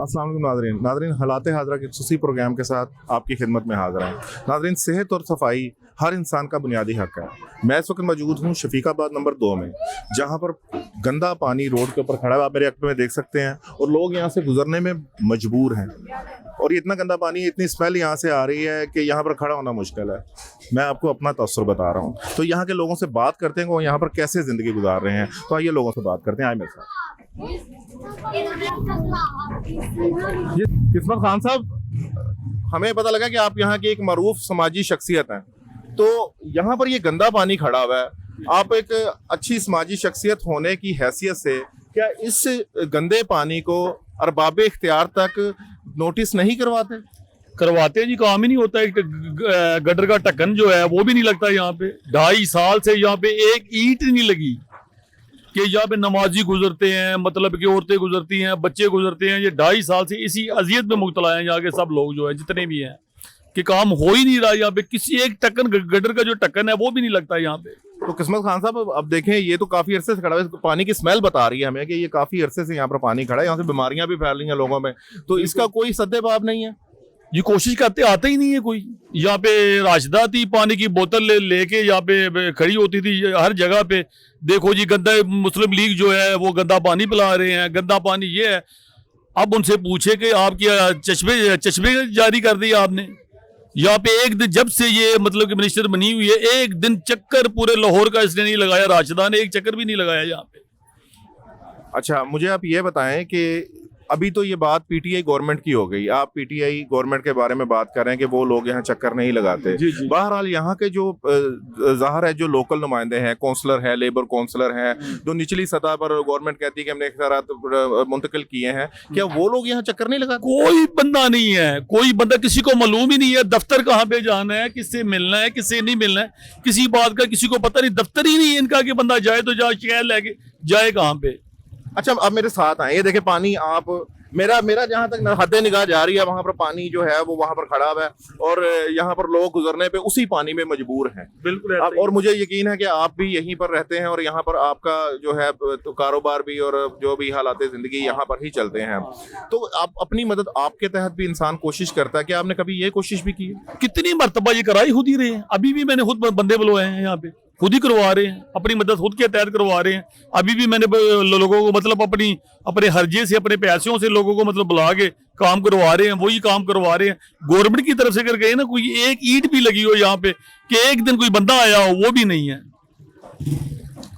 अस्सलाम वालेकुम नाज़रीन। नाज़रीन हालात हाज़रा के खुसूसी प्रोग्राम के साथ आपकी खिदमत में हाज़िर हैं। नाज़रीन सेहत और सफाई हर इंसान का बुनियादी हक है। मैं इस वक्त मौजूद हूँ शफीकाबाद नंबर 2 में, जहाँ पर गंदा पानी रोड के ऊपर खड़ा है, आप मेरे एक्ट में देख सकते हैं, और लोग यहाँ से गुजरने में मजबूर हैं। और ये इतना गंदा पानी, इतनी स्मेल यहाँ से आ रही है कि यहाँ पर खड़ा होना मुश्किल है। मैं आपको अपना तअस्सुर बता रहा हूँ। तो यहाँ के लोगों से बात करते हैं कि वो यहाँ पर कैसे ज़िंदगी गुजार रहे हैं। तो आइए लोगों से बात करते हैं। आए मेरे साथ जी किस्मत खान साहब, हमें पता लगा कि आप यहाँ की एक मरूफ समाजी शख्सियत हैं। तो यहाँ पर ये गंदा पानी खड़ा हुआ है, आप एक अच्छी समाजी शख्सियत होने की हैसियत से क्या इस गंदे पानी को अरबाबे इख्तियार तक नोटिस नहीं करवाते? करवाते हैं जी, काम ही नहीं होता है। गटर का ढक्कन जो है वो भी नहीं लगता यहाँ पे। 2.5 साल से यहाँ पे एक ईंट नहीं लगी कि यहाँ पे नमाजी गुजरते हैं, मतलब कि औरतें गुजरती हैं, बच्चे गुजरते हैं। ये 2.5 साल से इसी अजियत में मुब्तला हैं यहाँ के सब लोग जो है, जितने भी हैं, कि काम हो ही नहीं रहा यहाँ पे। किसी एक ढक्कन, गटर का जो ढक्कन है वो भी नहीं लगता यहाँ पे। तो किस्मत खान साहब, अब देखें, ये तो काफी अरसे से खड़ा है, पानी की स्मेल बता रही है हमें कि ये काफी अरसे से यहाँ पर पानी खड़ा है, यहाँ से बीमारियां भी फैल रही हैं लोगों में। तो इसका कोई सद्देबाब नहीं है? ये कोशिश करते आते ही नहीं है कोई। यहाँ पे राशिदा थी, पानी की बोतल लेके यहाँ पे खड़ी होती थी हर जगह पे। देखो जी, गंदा मुस्लिम लीग जो है वो गंदा पानी पिला रहे हैं, गंदा पानी ये है। अब उनसे पूछे कि आप क्या चश्मे जारी कर दिए आपने? यहाँ पे एक दिन जब से ये मतलब कि मिनिस्टर बनी हुई है, एक दिन चक्कर पूरे लाहौर का इसने नहीं लगाया, राशिदा ने एक चक्कर भी नहीं लगाया यहाँ पे। अच्छा, मुझे आप ये बताएं कि अभी तो ये बात पीटीआई गवर्नमेंट की हो गई, आप पीटीआई गवर्नमेंट के बारे में बात कर रहे हैं कि वो लोग यहाँ चक्कर नहीं लगाते। जी जी। बहरहाल यहाँ के जो ज़ाहिर है जो लोकल नुमाइंदे हैं, कौंसलर है, लेबर कौंसलर हैं, जो निचली सतह पर गवर्नमेंट कहती है कि हमने इख्तियारात मुंतकिल किए हैं, क्या वो लोग यहाँ चक्कर नहीं लगाते? कोई बंदा नहीं है, कोई बंदा, किसी को मालूम ही नहीं है दफ्तर कहाँ पे जाना है, किससे मिलना है, किससे नहीं मिलना है, किसी बात का किसी को पता नहीं। दफ्तर ही नहीं है इनका कि बंदा जाए तो जाए, शिकायत लेके जाए कहाँ पे। अच्छा, अब मेरे साथ आए, ये देखे पानी, आप मेरा जहाँ तक हद निगाह जा रही है वहां पर पानी जो है वो वहां पर खड़ा हुआ है, और यहाँ पर लोग गुजरने पे उसी पानी में मजबूर हैं। बिल्कुल। और मुझे यकीन है कि आप भी यहीं पर रहते हैं और यहाँ पर आपका जो है तो कारोबार भी और जो भी हालात जिंदगी यहाँ पर ही चलते हैं। तो आप अपनी मदद, आपके तहत भी इंसान कोशिश करता है कि आपने कभी ये कोशिश भी की है? कितनी मरतबा ये कराई खुद ही रहे हैं। अभी भी मैंने खुद बंदे बुलवाए हैं यहाँ पे, खुद ही करवा रहे हैं, अपनी मदद खुद के तहत करवा रहे हैं। अभी भी मैंने लोगों को मतलब अपने हर्जे से, अपने पैसों से लोगों को मतलब बुला के काम करवा रहे हैं, वही काम करवा रहे हैं। गवर्नमेंट की तरफ से अगर गए ना, कोई एक ईंट भी लगी हो यहाँ पे कि एक दिन कोई बंदा आया हो, वो भी नहीं है।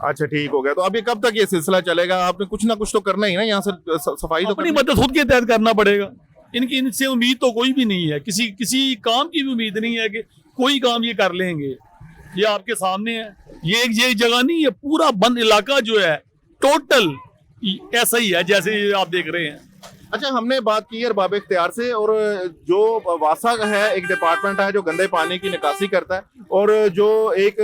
अच्छा, ठीक हो गया। तो अभी कब तक ये सिलसिला चलेगा? आपने कुछ ना कुछ तो करना ही ना, यहाँ से सफाई तो अपनी मदद खुद के तहत करना पड़ेगा। इनसे उम्मीद तो कोई भी नहीं है, किसी काम की भी उम्मीद नहीं है कि कोई काम ये कर लेंगे। ये आपके सामने है, ये जगह नहीं है, पूरा बंद इलाका जो है टोटल ऐसा ही है जैसे आप देख रहे हैं। अच्छा, हमने बात की है अरबाब इख्तियार से, और जो वासा है एक डिपार्टमेंट है जो गंदे पानी की निकासी करता है, और जो एक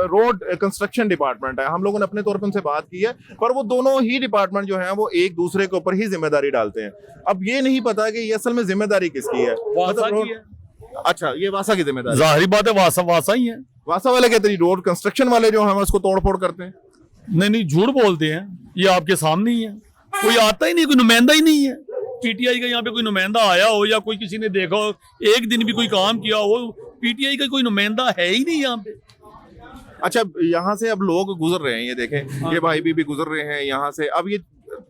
रोड कंस्ट्रक्शन डिपार्टमेंट है, हम लोगों ने अपने तौर पर उनसे बात की है, पर वो दोनों ही डिपार्टमेंट जो है वो एक दूसरे के ऊपर ही जिम्मेदारी डालते हैं। अब ये नहीं पता कि ये असल में जिम्मेदारी किसकी है। वासा की है। अच्छा, ये वासा की जिम्मेदारी? जाहिर बात है, वासा ही है। वासा वाले कहते हैं, रोड कंस्ट्रक्शन वाले जो है उसको तोड़ फोड़ करते हैं। नहीं, झूठ बोलते हैं, ये आपके सामने ही है। कोई आता ही नहीं, कोई नुमाइंदा ही नहीं है पीटीआई का। यहाँ पे कोई नुमाइंदा आया हो या कोई किसी ने देखा हो, एक दिन भी कोई काम किया हो, पीटीआई का कोई नुमाइंदा है ही नहीं यहाँ पे। अच्छा, यहाँ से अब लोग गुजर रहे हैं, ये देखें, ये भाई भी गुजर रहे हैं यहाँ से। अब ये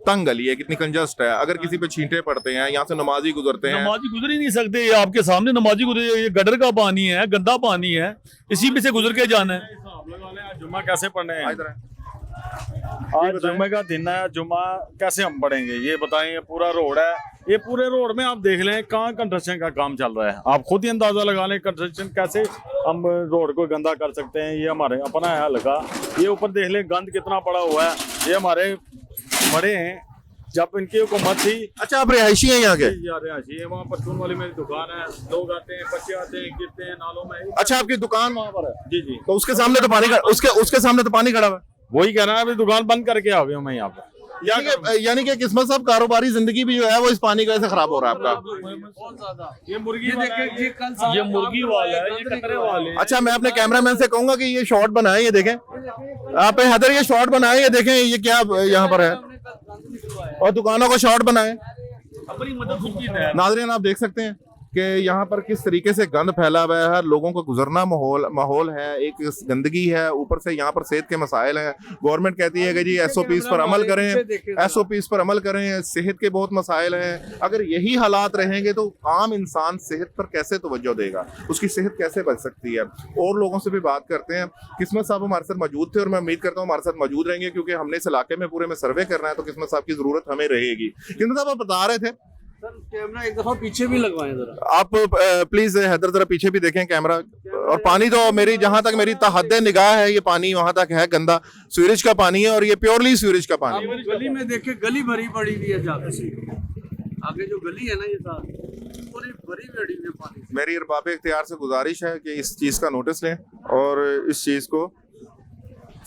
तंग गली है, कितनी कंजस्ट है, अगर किसी पे छींटे पड़ते हैं, यहाँ से नमाजी गुजरते हैं। नमाजी गुजर ही नहीं सकते, ये आपके सामने नमाजी गुजर, ये गटर का पानी है, गंदा पानी है, इसी में से गुजर के जाना है। जुम्मा कैसे पढ़ने हैं? आज जुम्मे का दिन है, जुम्मा कैसे हम पढ़ेंगे ये बताएं। ये पूरा रोड है, ये पूरे रोड में आप देख लें कहाँ कंस्ट्रक्शन का काम चल रहा है। आप खुद ही अंदाजा लगा लें कंस्ट्रक्शन कैसे हम रोड को गंदा कर सकते हैं। ये हमारे अपना है हल्का, ये ऊपर देख लें गंद कितना पड़ा हुआ है, ये हमारे बड़े हैं जब इनकी हुकूमत थी। अच्छा, आप रिहायशी हैं यहाँ के? रिहायशी है, वहाँ परचून वाली मेरी दुकान है, लोग आते हैं, बच्चे आते हैं, गिरते हैं नालों में। अच्छा, आपकी दुकान वहाँ पर है? जी जी। तो उसके सामने तो पानी, उसके सामने तो पानी खड़ा हुआ है। वही कह रहा है, अभी दुकान बंद करके आ गया मैं यहाँ पे। यानी कि किस्मत साहब, कारोबारी जिंदगी भी जो है वो इस पानी की वजह से खराब हो रहा है आपका? ये मुर्गी वाला है, ये कतरे वाले। अच्छा, मैं अपने कैमरामैन से कहूंगा कि ये शॉट बनाए, ये देखें आप हैदर, ये शॉट बनाए, ये देखें ये क्या यहाँ पर है, और दुकानों को शॉट बनाए। अपनी मदद उनकी है। नाज़रीन आप देख सकते हैं कि यहाँ पर किस तरीके से गंद फैला हुआ है, हर लोगों को गुजरना माहौल है, एक गंदगी है, ऊपर से यहाँ पर सेहत के मसाइल हैं। गवर्नमेंट कहती है कि जी SOPs पर अमल करें, SOPs पर अमल करें, सेहत के बहुत मसाइल हैं। अगर यही हालात रहेंगे तो आम इंसान सेहत पर कैसे तवज्जो देगा, उसकी सेहत कैसे बच सकती है। और लोगों से भी बात करते हैं। किस्मत साहब हमारे साथ मौजूद थे और मैं उम्मीद करता हूँ हमारे साथ मौजूद रहेंगे, क्योंकि हमने इस इलाके में पूरे में सर्वे करना है, तो किस्मत साहब की जरूरत हमें रहेगी। किस्मत साहब आप बता रहे थे सर कैमरा एक दफा पीछे भी लगवाएं जरा। आप प्लीज हैदर जरा पीछे भी देखें कैमरा। और पानी तो मेरी जहां तक मेरी हद निगाह है ये पानी वहां तक है गंदा, सीवरेज का पानी है और ये प्योरली सीवरेज का पानी है। आप गली में देखे गली भरी पड़ी हुई है जाके से आगे जो गली है ना ये साथ पूरी भरी पड़ी हुई है पानी से। मेरी अरबाब इख्तियार से गुजारिश है कि इस चीज का नोटिस लें और इस चीज को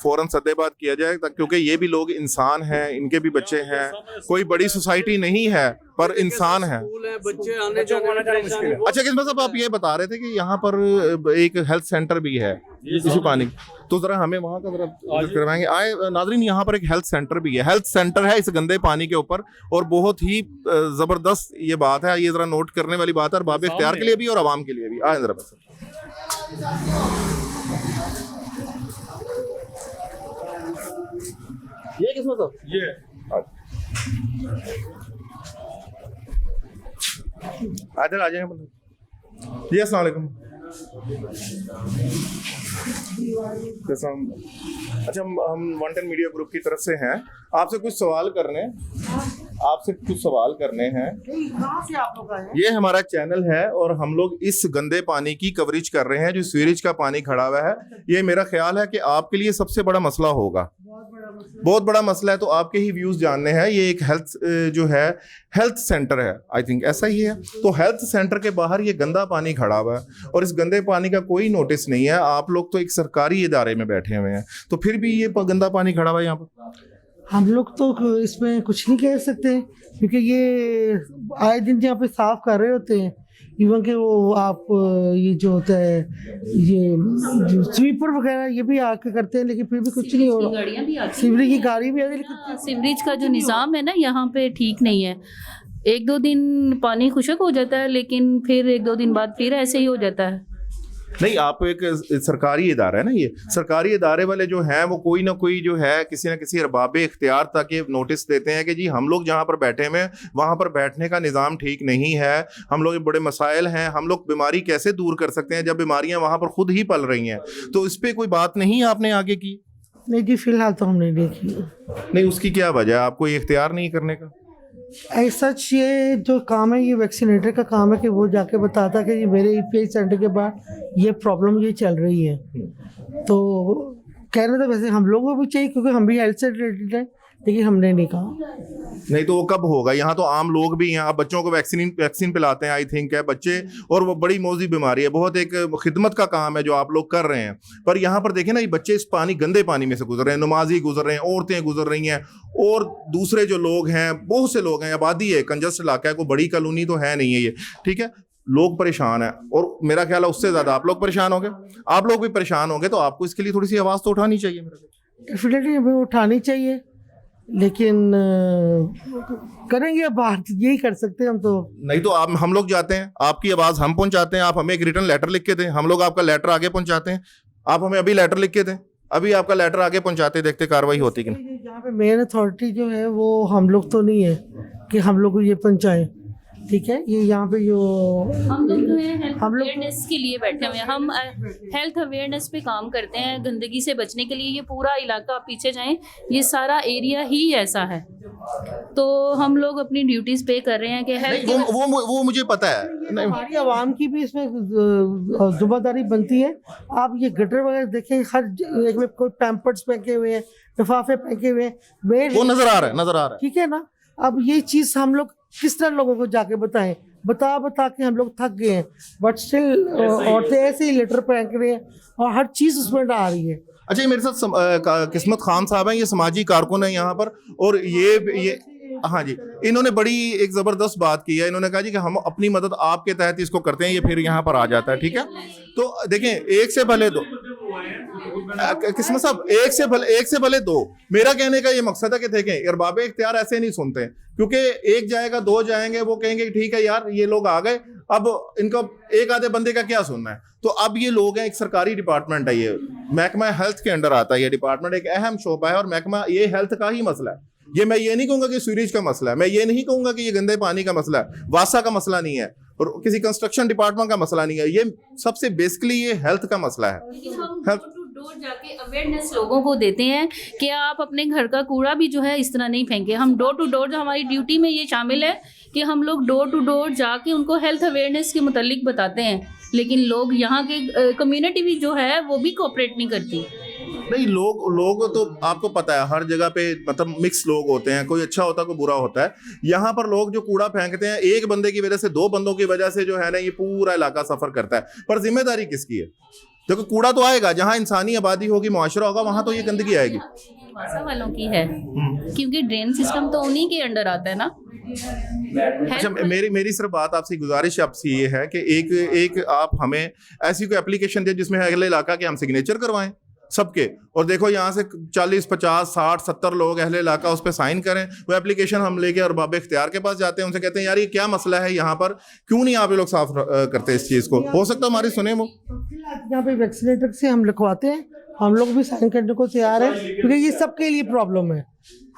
फौरन सद्देबाद किया जाए, क्योंकि ये भी लोग इंसान हैं, इनके भी बच्चे हैं। कोई बड़ी सोसाइटी नहीं है पर इंसान है। स्कूल है, बच्चे आने जाने। अच्छा किस्मत साहब आप ये बता रहे थे कि यहाँ पर एक हेल्थ सेंटर भी है इसी पानी, तो जरा हमें वहाँ का जरा करवाएंगे। आए नाज़रीन, यहाँ पर एक हेल्थ सेंटर भी है, हेल्थ सेंटर है इस गंदे पानी के ऊपर, और बहुत ही जबरदस्त ये बात है, ये जरा नोट करने वाली बात है अरबाब इख्तियार के लिए भी और आवाम के लिए भी। आए जरा बस ये किस्मत साहब ये आदर आ जाए जी। अस्सलाम वालेकुम। अच्छा हम 110 मीडिया ग्रुप की तरफ से हैं, आपसे कुछ सवाल करने हैं। कहाँ से आप लोग आए हैं? ये हमारा चैनल है और हम लोग इस गंदे पानी की कवरेज कर रहे हैं, जो सीवरेज का पानी खड़ा हुआ है। ये मेरा ख्याल है कि आपके लिए सबसे बड़ा मसला होगा, बहुत बड़ा मसला है, तो आपके ही व्यूज जानने हैं। ये एक हेल्थ सेंटर है, आई थिंक ऐसा ही है। तो हेल्थ सेंटर के बाहर ये गंदा पानी खड़ा हुआ है और इस गंदे पानी का कोई नोटिस नहीं है। आप लोग तो एक सरकारी इदारे में बैठे हुए हैं, तो फिर भी ये गंदा पानी खड़ा हुआ है यहाँ पर। हम लोग तो इसमें कुछ नहीं कह सकते, क्योंकि ये आए दिन यहाँ पे साफ कर रहे होते हैं। इवन के वो आप ये जो होता है ये स्वीपर वगैरह ये भी आके करते हैं, लेकिन फिर भी कुछ नहीं हो रहा। गाड़ियाँ भी आती हैं। सीवरेज की गाड़ी भी आती है, लेकिन हाँ, सीवरेज का जो निज़ाम है ना यहाँ पे ठीक नहीं है। 1-2 दिन पानी खुशक हो जाता है, लेकिन फिर 1-2 दिन बाद फिर ऐसे ही हो जाता है। नहीं, आप एक सरकारी इदारा है ना, ये सरकारी इदारे वाले जो हैं वो कोई ना कोई जो है किसी ना किसी अरबाब इख्तियार तक ये नोटिस देते हैं कि जी हम लोग जहाँ पर बैठे हुए हैं वहाँ पर बैठने का निज़ाम ठीक नहीं है, हम लोग बड़े मसाइल हैं, हम लोग बीमारी कैसे दूर कर सकते हैं जब बीमारियाँ वहाँ पर खुद ही पल रही हैं। तो इस पर कोई बात नहीं आपने आगे की? नहीं जी, फिलहाल तो हमने देखी। नहीं, उसकी क्या वजह है, आपको ये इख्तियार नहीं करने का? ऐसा ये जो काम है ये वैक्सीनेटर का काम है कि वो जाके बताता कि ये मेरे EPI सेंटर के बाद ये प्रॉब्लम ये चल रही है। तो कहना तो वैसे हम लोगों को भी चाहिए, क्योंकि हम भी हेल्थ से रिलेटेड है, लेकिन हमने नहीं कहा। नहीं तो वो कब होगा? यहाँ तो आम लोग भी यहाँ बच्चों को वैक्सीन पिलाते हैं, आई थिंक है बच्चे, और वो बड़ी मौजी बीमारी है, बहुत एक खिदमत का काम है जो आप लोग कर रहे हैं। पर यहाँ पर देखें ना, ये बच्चे इस गंदे पानी में से गुजर रहे हैं, नमाजी गुजर रहे हैं, औरतें गुजर रही हैं, और दूसरे जो लोग हैं, बहुत से लोग हैं, आबादी है, कंजस्ट इलाका है, कोई बड़ी कॉलोनी तो है नहीं है ये, ठीक है। लोग परेशान हैं और मेरा ख्याल है उससे ज़्यादा आप लोग परेशान होंगे। आप लोग भी परेशान होंगे तो आपको इसके लिए थोड़ी सी आवाज़ तो उठानी चाहिए। डेफिनेटली हमें उठानी चाहिए, लेकिन करेंगे अब, बात यही कर सकते हैं हम तो। नहीं तो आप हम लोग जाते हैं, आपकी आवाज़ हम पहुंचाते हैं, आप हमें एक रिटर्न लेटर लिख के दें, हम लोग आपका लेटर आगे पहुंचाते हैं, आप हमें अभी लेटर लिख के दें, अभी आपका लेटर आगे पहुंचाते, देखते कार्रवाई होती कि नहीं। यहाँ पे मेन अथॉरिटी जो है वो हम लोग तो नहीं है कि हम लोग को ये पहुंचाएं, ठीक है। ये यहाँ पे जो हम लोग जो है हेल्थ हम लोग अवेयरनेस के लिए बैठे हुए हैं, हम हेल्थ अवेयरनेस पे काम करते हैं गंदगी से बचने के लिए। ये पूरा इलाका, आप पीछे जाएं, ये सारा एरिया ही ऐसा है, तो हम लोग अपनी ड्यूटीज पे कर रहे हैं कि हेल्थ वो मुझे पता है। नहीं, हमारी आवाम की भी इसमें जिम्मेदारी बनती है। आप ये गटर वगैरह देखें, हर एक में कोई पैम्पर्स फेंके हुए हैं, लिफाफे फेंके हुए हैं, वो नजर आ रहा है। ठीक है ना। अब ये चीज़ हम लोग किस तरह लोगों को जाके बताएं, बता के हम लोग थक गए हैं, बट स्टिल औरतें ऐसे ही लेटर फेंक रही हैं और हर चीज़ उसमें आ रही है। अच्छा, ये मेरे साथ किस्मत खान साहब हैं, ये समाजी कारकुन है यहाँ पर, और ये हाँ जी, इन्होंने बड़ी एक ज़बरदस्त बात की है। इन्होंने कहा जी कि हम अपनी मदद आपके तहत इसको करते हैं, ये फिर यहाँ पर आ जाता है, ठीक है। तो देखें, एक से भले दो, किस्मत साहब, एक से भले दो। मेरा कहने का ये मकसद है कि देखें अरबाब इख्तियार ऐसे नहीं सुनते हैं, क्योंकि एक जाएगा दो जाएंगे, वो कहेंगे ठीक है यार ये लोग आ गए, अब इनको एक आधे बंदे का क्या सुनना है। तो अब ये लोग हैं, एक सरकारी डिपार्टमेंट है, ये महकमा हेल्थ के अंडर आता है। ये डिपार्टमेंट एक अहम शोबा है और महकमा ये हेल्थ का ही मसला है। ये मैं ये नहीं कहूंगा कि सीवरेज का मसला है, मैं ये नहीं कहूंगा कि ये गंदे पानी का मसला है, वासा का मसला नहीं है और किसी कंस्ट्रक्शन डिपार्टमेंट का मसला नहीं है। ये सबसे बेसिकली ये हेल्थ का मसला है। हम डोर टू डोर जाके अवेयरनेस लोगों को देते हैं कि आप अपने घर का कूड़ा भी जो है इस तरह नहीं फेंके। हम डोर टू डोर, जो हमारी ड्यूटी में ये शामिल है कि हम लोग डोर टू डोर जाके उनको हेल्थ अवेयरनेस के मुतालिक बताते हैं, लेकिन लोग यहाँ के कम्युनिटी भी जो है वो भी कोऑपरेट नहीं करती। नहीं, लोग तो आपको पता है हर जगह पे मतलब मिक्स लोग होते हैं, कोई अच्छा होता है कोई बुरा होता है। यहाँ पर लोग जो कूड़ा फेंकते हैं, एक बंदे की वजह से, दो बंदों की वजह से जो है ना, ये पूरा इलाका सफर करता है। पर जिम्मेदारी किसकी है? देखो कूड़ा तो आएगा, जहाँ इंसानी आबादी होगी, मुआशरा होगा, वहां तो ये गंदगी आएगी। वासा वालों की है, क्योंकि ड्रेन सिस्टम तो उन्हीं के अंडर आता है ना। अच्छा, मेरी सिर्फ बात आपसे, गुजारिश आपसे ये है कि एक आप हमें ऐसी कोई एप्लीकेशन दे जिसमें अगले इलाका के हम सिग्नेचर करवाएं सबके, और देखो यहाँ से 40, 50, 60, 70 लोग अहले इलाका उस पर साइन करें। वो एप्लीकेशन हम लेके और बाबा इख्तियार के पास जाते हैं, उनसे कहते हैं यार ये क्या मसला है यहाँ पर, क्यों नहीं आप लोग साफ करते इस चीज़ को? हो सकता है हमारी सुने वो। यहाँ पे वैक्सीनेटर से हम लिखवाते हैं, हम लोग भी साइन करने को तैयार हैं, क्योंकि ये सबके लिए प्रॉब्लम है,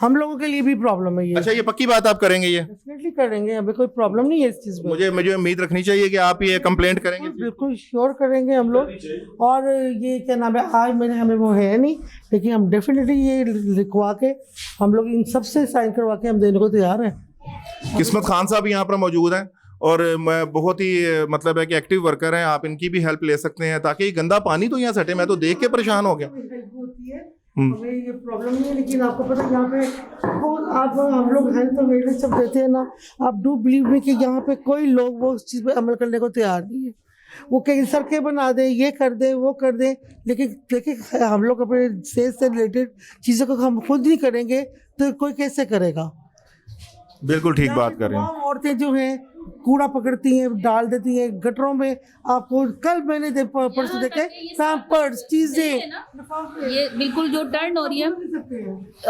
हम लोगों के लिए भी प्रॉब्लम है ये। अच्छा, ये पक्की बात आप करेंगे? ये डेफिनेटली करेंगे, अभी कोई प्रॉब्लम नहीं है इस चीज़ में। मुझे उम्मीद रखनी चाहिए कि आप ये कंप्लेंट करेंगे। बिल्कुल श्योर करेंगे हम लोग। और ये क्या नाम है, आज हमें वो है नहीं, लेकिन हम डेफिनेटली ये लिखवा के हम लोग इन सब से साइन करवा के हम देने को तैयार हैं। किस्मत खान साहब यहाँ पर मौजूद हैं और मैं बहुत ही मतलब है कि एक्टिव वर्कर हैं, आप इनकी भी हेल्प ले सकते हैं ताकि ये गंदा पानी तो यहाँ सटे। मैं तो देख के परेशान हो गया। हमें ये प्रॉब्लम नहीं है, लेकिन आपको पता है यहाँ पे बहुत आप हम लोग हेल्थ अवेयरनेस सब देते हैं ना, आप डू बिलीव में कि यहाँ पे कोई लोग वो उस चीज़ पे अमल करने को तैयार नहीं है। वो कई सड़कें बना दें, ये कर दें, वो कर दें, लेकिन हम लोग अपने सेहत से रिलेटेड चीज़ों को हम खुद नहीं करेंगे तो कोई कैसे करेगा? बिल्कुल ठीक बात कर रहे हैं। औरतें जो हैं कूड़ा पकड़ती हैं, डाल देती हैं गटरों में। आपको कल मैंने परसों देखे पैम्पर्स चीजें, ये बिल्कुल जो टर्न हो रही है,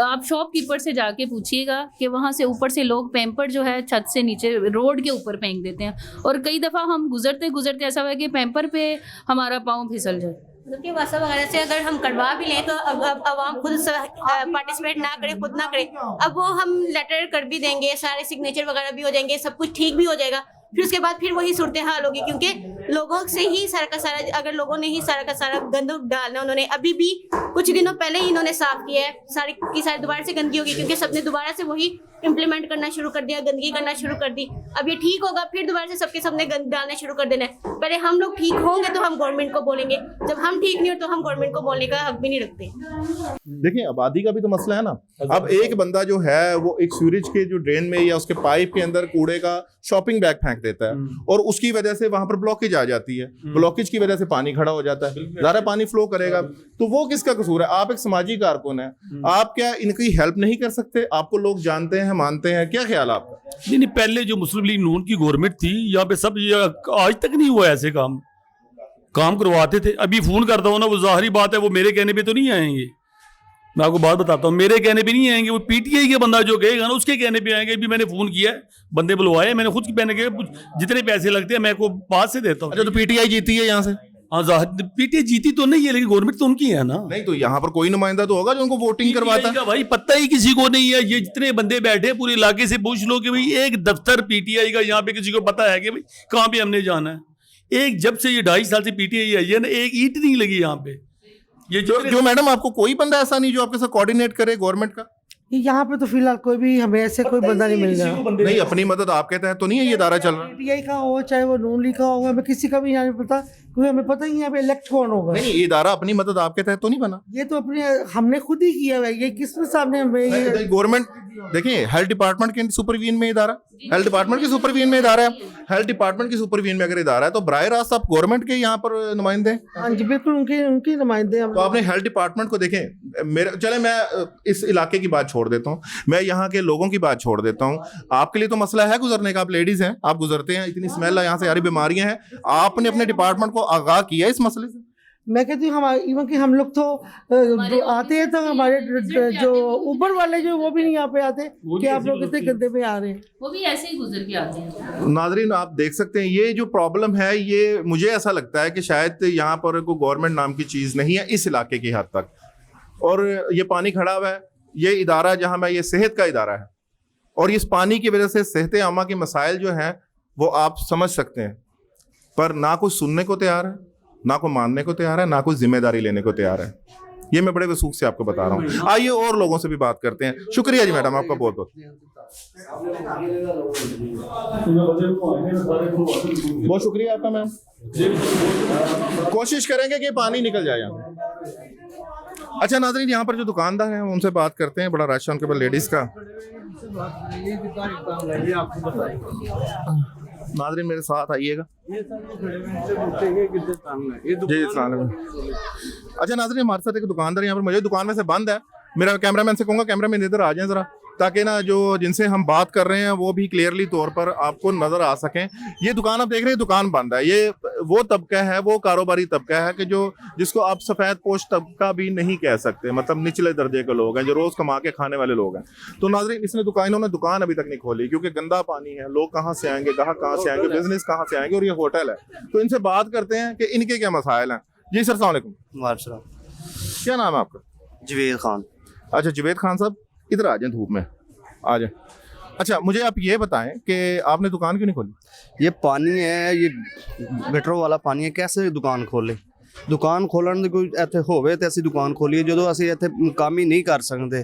आप शॉपकीपर से जाके पूछिएगा कि वहाँ से ऊपर से लोग पैम्पर जो है छत से नीचे रोड के ऊपर फेंक देते हैं। और कई दफ़ा हम गुजरते गुजरते ऐसा हुआ कि पैम्पर पे हमारा पाँव फिसल जाए। क्योंकि वसा वगैरह से अगर हम कटवा भी लें तो अब आवाम खुद पार्टिसिपेट ना करे, खुद ना करे। अब वो हम लेटर कर भी देंगे, सारे सिग्नेचर वगैरह भी हो जाएंगे, सब कुछ ठीक भी हो जाएगा, फिर उसके बाद फिर वही सूरत हाल होगी। क्योंकि लोगों से ही सारा का सारा, अगर लोगों ने ही सारा का सारा गंद डालना, उन्होंने अभी भी कुछ दिनों पहले ही इन्होंने साफ किया है, सारी की सारी दोबारा से गंदगी होगी, क्योंकि सबने दोबारा से वही इम्प्लीमेंट करना शुरू कर दिया, गंदगी करना शुरू कर दी। अब ये ठीक होगा, फिर दोबारा से सबके सामने गंद डालना शुरू कर देना है। पहले हम लोग ठीक होंगे तो हम गवर्नमेंट को बोलेंगे, जब हम ठीक नहीं हो तो हम गवर्नमेंट को बोलने का हक भी नहीं रखते। देखिए आबादी का भी तो मसला है ना। अब एक बंदा जो है वो एक सीवरेज के जो ड्रेन में या उसके पाइप के अंदर कूड़े का शॉपिंग बैग फेंक देता है और उसकी वजह से वहां पर ब्लॉकेज आ जाती है। ब्लॉकेज की वजह से पानी खड़ा हो जाता है, ज़्यादा पानी फ्लो करेगा, तो वो किसका कसूर है? आप एक समाजी कारकुन है, आप क्या इनकी हेल्प नहीं कर सकते? आपको लोग जानते हैं, मानते हैं, क्या ख्याल आपका? नहीं, पहले जो मुस्लिम लीग नून की गवर्नमेंट थी यहाँ पे सब आज तक नहीं हुआ ऐसे काम करवाते थे। अभी फोन करता हूँ ना, वो जाहिर बात है वो मेरे कहने पे तो नहीं आएंगे। मैं आपको बात बताता हूँ, मेरे कहने पे नहीं आएंगे, वो पीटीआई के बंदा जो कहेगा ना उसके कहने पे आएंगे। अभी मैंने फोन किया है, बंदे बुलवाए, मैंने खुद कहने के जितने पैसे लगते हैं मैं को पास से देता हूँ। अच्छा, तो पीटीआई जीती है यहाँ से? हाँ, पीटीआई जीती तो नहीं है, लेकिन गवर्नमेंट तो उनकी है ना। नहीं, तो यहाँ पर कोई नुमाइंदा तो होगा जो उनको वोटिंग करवाता है। भाई पता ही किसी को नहीं है। ये जितने बंदे बैठे पूरे इलाके से पूछ लो कि भाई एक दफ्तर पीटीआई का यहाँ पे किसी को पता है कि भाई कहाँ पे हमने जाना है? एक जब से ये 2.5 साल से पीटीआई आई है ना, एक ईंट नहीं लगी यहाँ पे। ये जो मैडम, आपको कोई बंदा ऐसा नहीं जो आपके साथ कोऑर्डिनेट करे गवर्नमेंट का? यहाँ पे तो फिलहाल कोई भी हमें ऐसे कोई बंदा नहीं मिल रहा। नहीं, अपनी मदद आपके तहत तो नहीं है ये इदारा चल रहा? पीटीआई का हो चाहे वो नून लीग का होगा, हमें किसी का भी यहाँ नहीं पता, क्योंकि हमें पता ही यहाँ पे इलेक्ट कौन होगा। नहीं, ये इदारा अपनी मदद आपके तहत तो नहीं बना? ये तो अपने हमने खुद ही किया है। ये किसने सामने हमें गवर्नमेंट देखिए, हेल्थ डिपार्टमेंट के सुपरविजन में इदारा, हेल्थ डिपार्टमेंट के सुपरविजन में इदारा है। हेल्थ डिपार्टमेंट के सुपरविजन में अगर इदारा है तो बराह रास्त आप गवर्नमेंट के यहाँ पर नुमाइंदे। हाँ जी, बिल्कुल उनके नुमाइंदे हम। तो आपने हेल्थ डिपार्टमेंट को देखें, मेरे चले मैं इस इलाके की बात छोड़ देता हूँ, मैं यहाँ के लोगों की बात छोड़ देता हूँ। आपके लिए तो मसला है गुजरने का, आप लेडीज हैं, आप गुजरते हैं, इतनी स्मेल है यहाँ से, सारी बीमारियां हैं, आपने अपने डिपार्टमेंट को आगाह किया इस मसले से? मैं कहती हूँ हमारे इवन कि हम लोग तो आते हैं तो हमारे जो ऊबर वाले जो वो भी नहीं यहाँ पे आते कि आप लोग इतने गंदे पे आ रहे हैं, वो भी ऐसे ही गुजर के आते हैं। नाजरीन आप देख सकते हैं ये जो प्रॉब्लम है, ये मुझे ऐसा लगता है कि शायद यहाँ पर कोई गवर्नमेंट नाम की चीज़ नहीं है इस इलाके की हद तक। और ये पानी खड़ा हुआ है, ये इदारा जहाँ मैं, ये सेहत का इदारा है, और इस पानी की वजह से सेहत आमा के मसाइल जो हैं वो आप समझ सकते हैं, पर ना कोई सुनने को तैयार है, ना कोई मानने को तैयार है, ना कोई जिम्मेदारी लेने को तैयार है। ये मैं बड़े वसूख से आपको बता रहा हूँ। आइए और लोगों से भी बात करते हैं। शुक्रिया जी मैडम, आपका बहुत बहुत बहुत शुक्रिया आपका मैम। कोशिश करेंगे कि पानी निकल जाए यहाँ। अच्छा नाज़रीन, यहाँ पर जो दुकानदार हैं उनसे बात करते हैं। बड़ा रश है उनके पास लेडीज़ का। नाज़रीन मेरे साथ आइएगा जी। अच्छा नाज़रीन, हमारे साथ एक दुकानदार यहाँ पर, मुझे दुकान में से बंद है, मेरा कैमरामैन से कहूँगा कैमरामैन इधर आ जाएं ज़रा, ताकि ना जो जिनसे हम बात कर रहे हैं वो भी क्लियरली तौर पर आपको नज़र आ सकें। ये दुकान आप देख रहे हैं, दुकान बंद है। ये वो तबका है, वो कारोबारी तबका है कि जो जिसको आप सफ़ेद पोश तबका भी नहीं कह सकते, मतलब निचले दर्जे के लोग हैं जो रोज़ कमा के खाने वाले लोग हैं। तो नाज़रीन इन्होंने दुकान अभी तक नहीं खोली क्योंकि गंदा पानी है, लोग कहाँ से आएंगे, ग्राहक कहाँ से आएंगे, बिजनेस कहाँ से आएंगे, और ये होटल है। तो इनसे बात करते हैं कि इनके क्या मसाइल हैं। जी सर, अस्सलाम वालेकुम। क्या नाम है आपका? जवेद खान। अच्छा जवेद खान साहब, इधर आ जाएं, धूप में आ जाएं। अच्छा मुझे आप ये बताएं कि आपने दुकान क्यों नहीं खोली? ये पानी है, ये गटरों वाला पानी है, कैसे दुकान खोले? दुकान खोलन ਦੀ ਕੋਈ ਇੱਥੇ ਹੋਵੇ ਤੇ ਅਸੀਂ ਦੁਕਾਨ ਖੋਲੀਏ। ਜਦੋਂ ਅਸੀਂ ਇੱਥੇ ਕੰਮ ਹੀ ਨਹੀਂ ਕਰ ਸਕਦੇ,